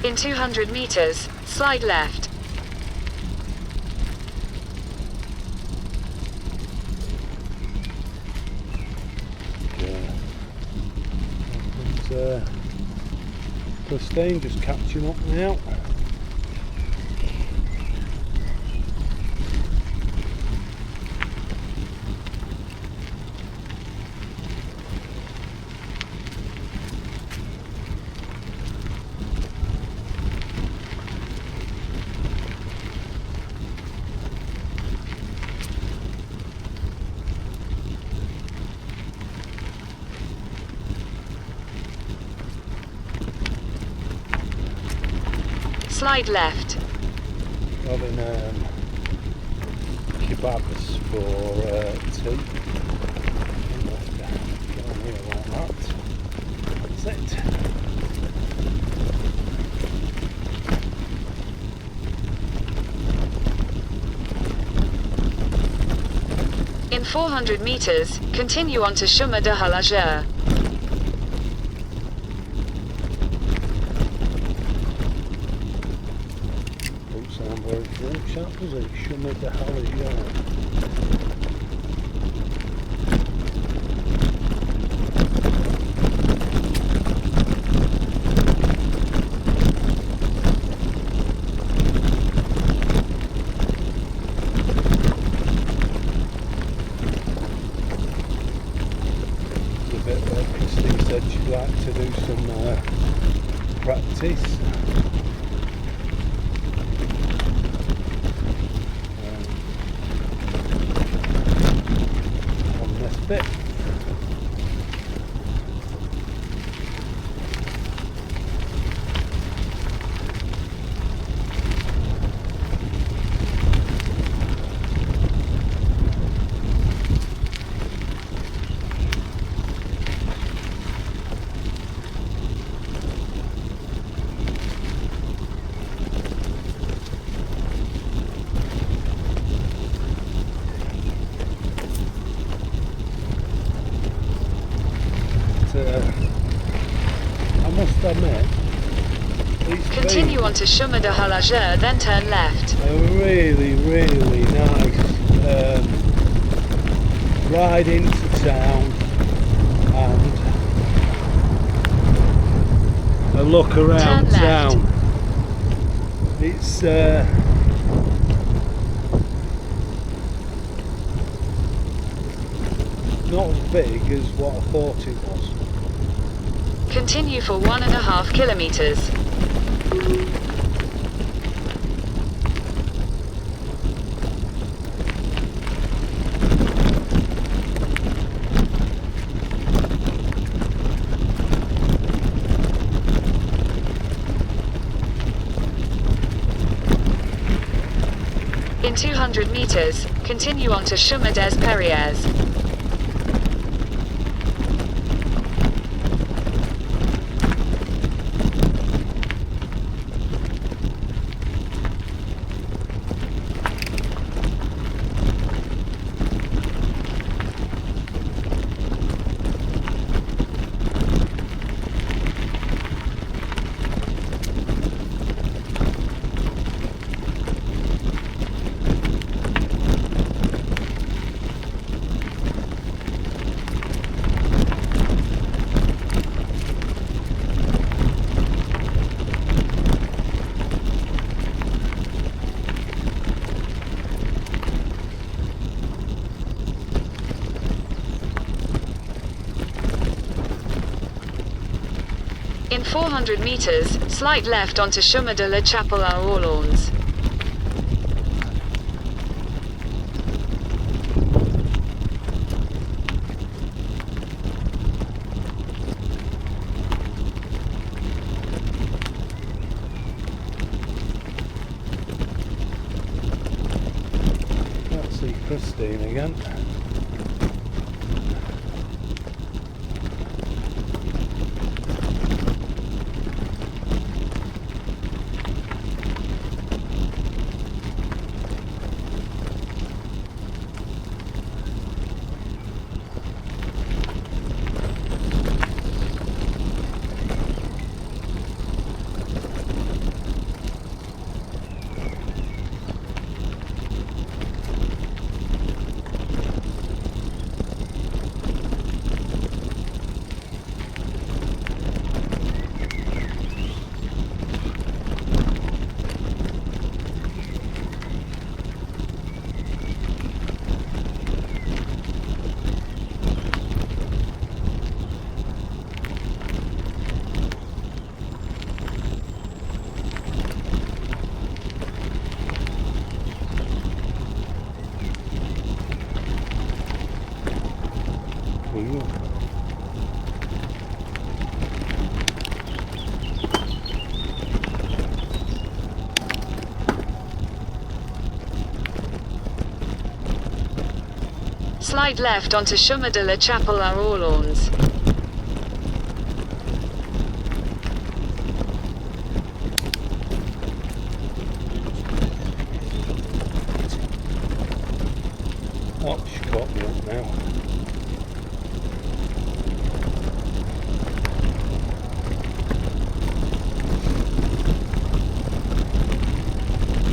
In 200 meters, slide left. And Christine just catching up now. Slide left. Having kebabs for tea. Go on here like that. That's it. In 400 meters, continue on to Chemin de Halageur. Sound very French, that was it? Chemin de Halageur. A bit like Christine said she'd like to do some practice. Bit. must admit, these Continue on to Chemin de Halageur, then turn left. a really, really nice ride into town and a look around Turn left. town. It's not as big as what I thought it was. Continue for 1.5 kilometers. In 200 meters, continue on to Chemin des Perrières. In 400 meters, slight left onto Chemin de la Chapelle à Orléans. Let's see Christine again. Ooh. Slide left onto Chemin de la Chapelle à Orléans. Oh, she caught me up now.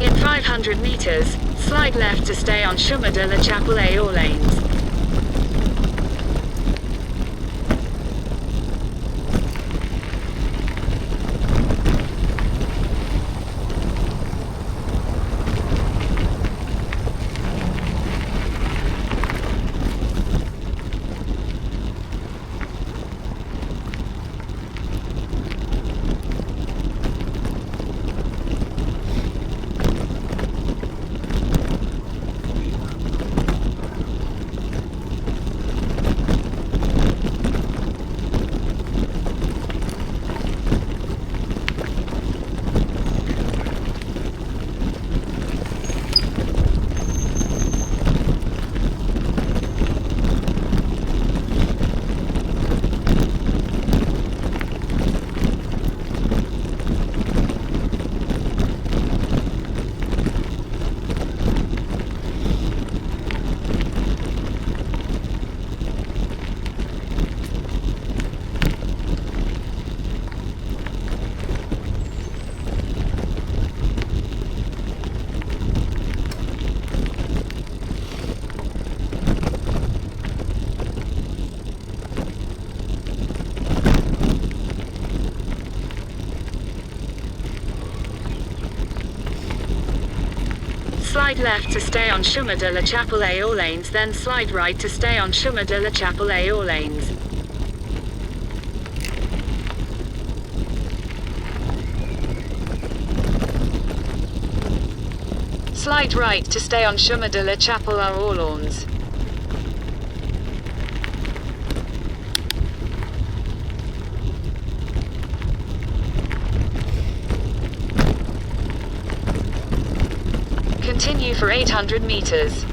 In 500 meters, slide left to stay on Chemin de la Chapelle à Orléans. Slide left to stay on Chemin de la Chapelle aux lanes, then slide right to stay on Chemin de la Chapelle aux lanes. Slide right to stay on Chemin de la Chapelle aux lanes. Continue for 800 meters.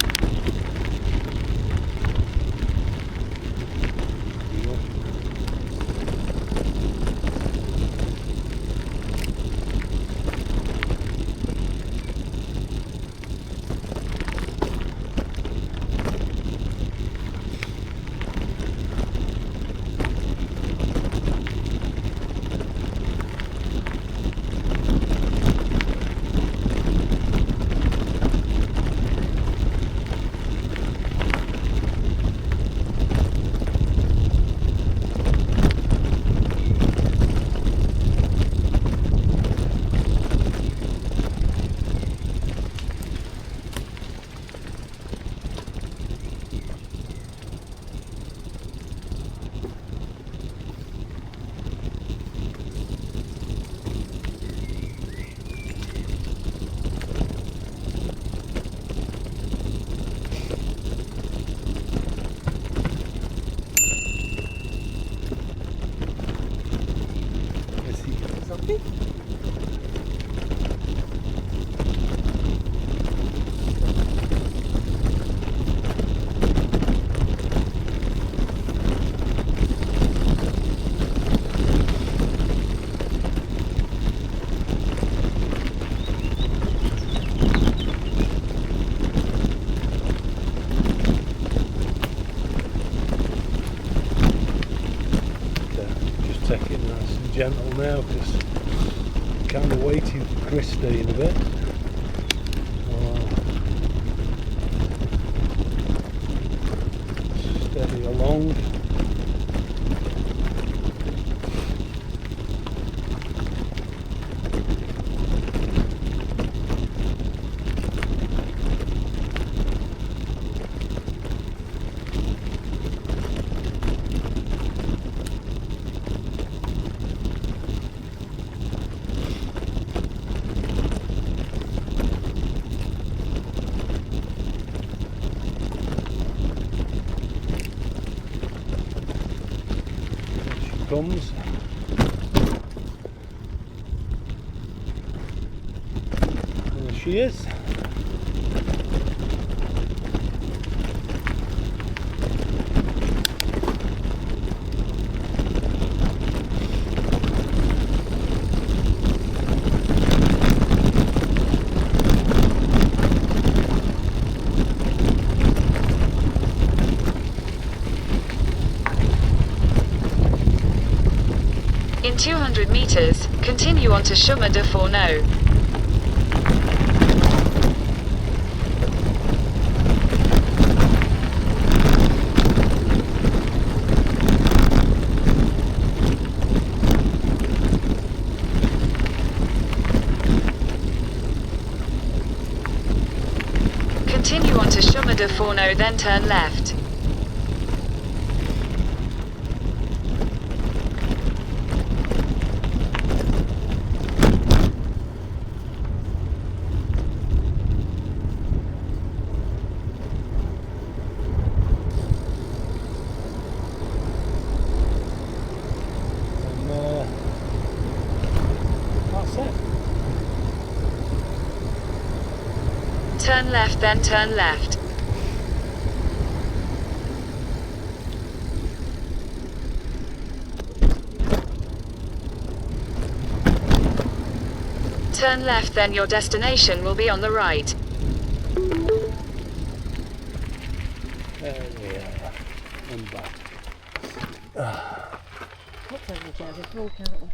Take it nice and gentle now because I'm kind of waiting for Christine a bit. Steady along. Comes. There she is. In 200 meters, continue onto Chemin de Fourneau. Continue onto Chemin de Fourneau, then turn left. Turn left, then turn left. Turn left, then your destination will be on the right. There we are. I'm back. What's over there? There's no cattle.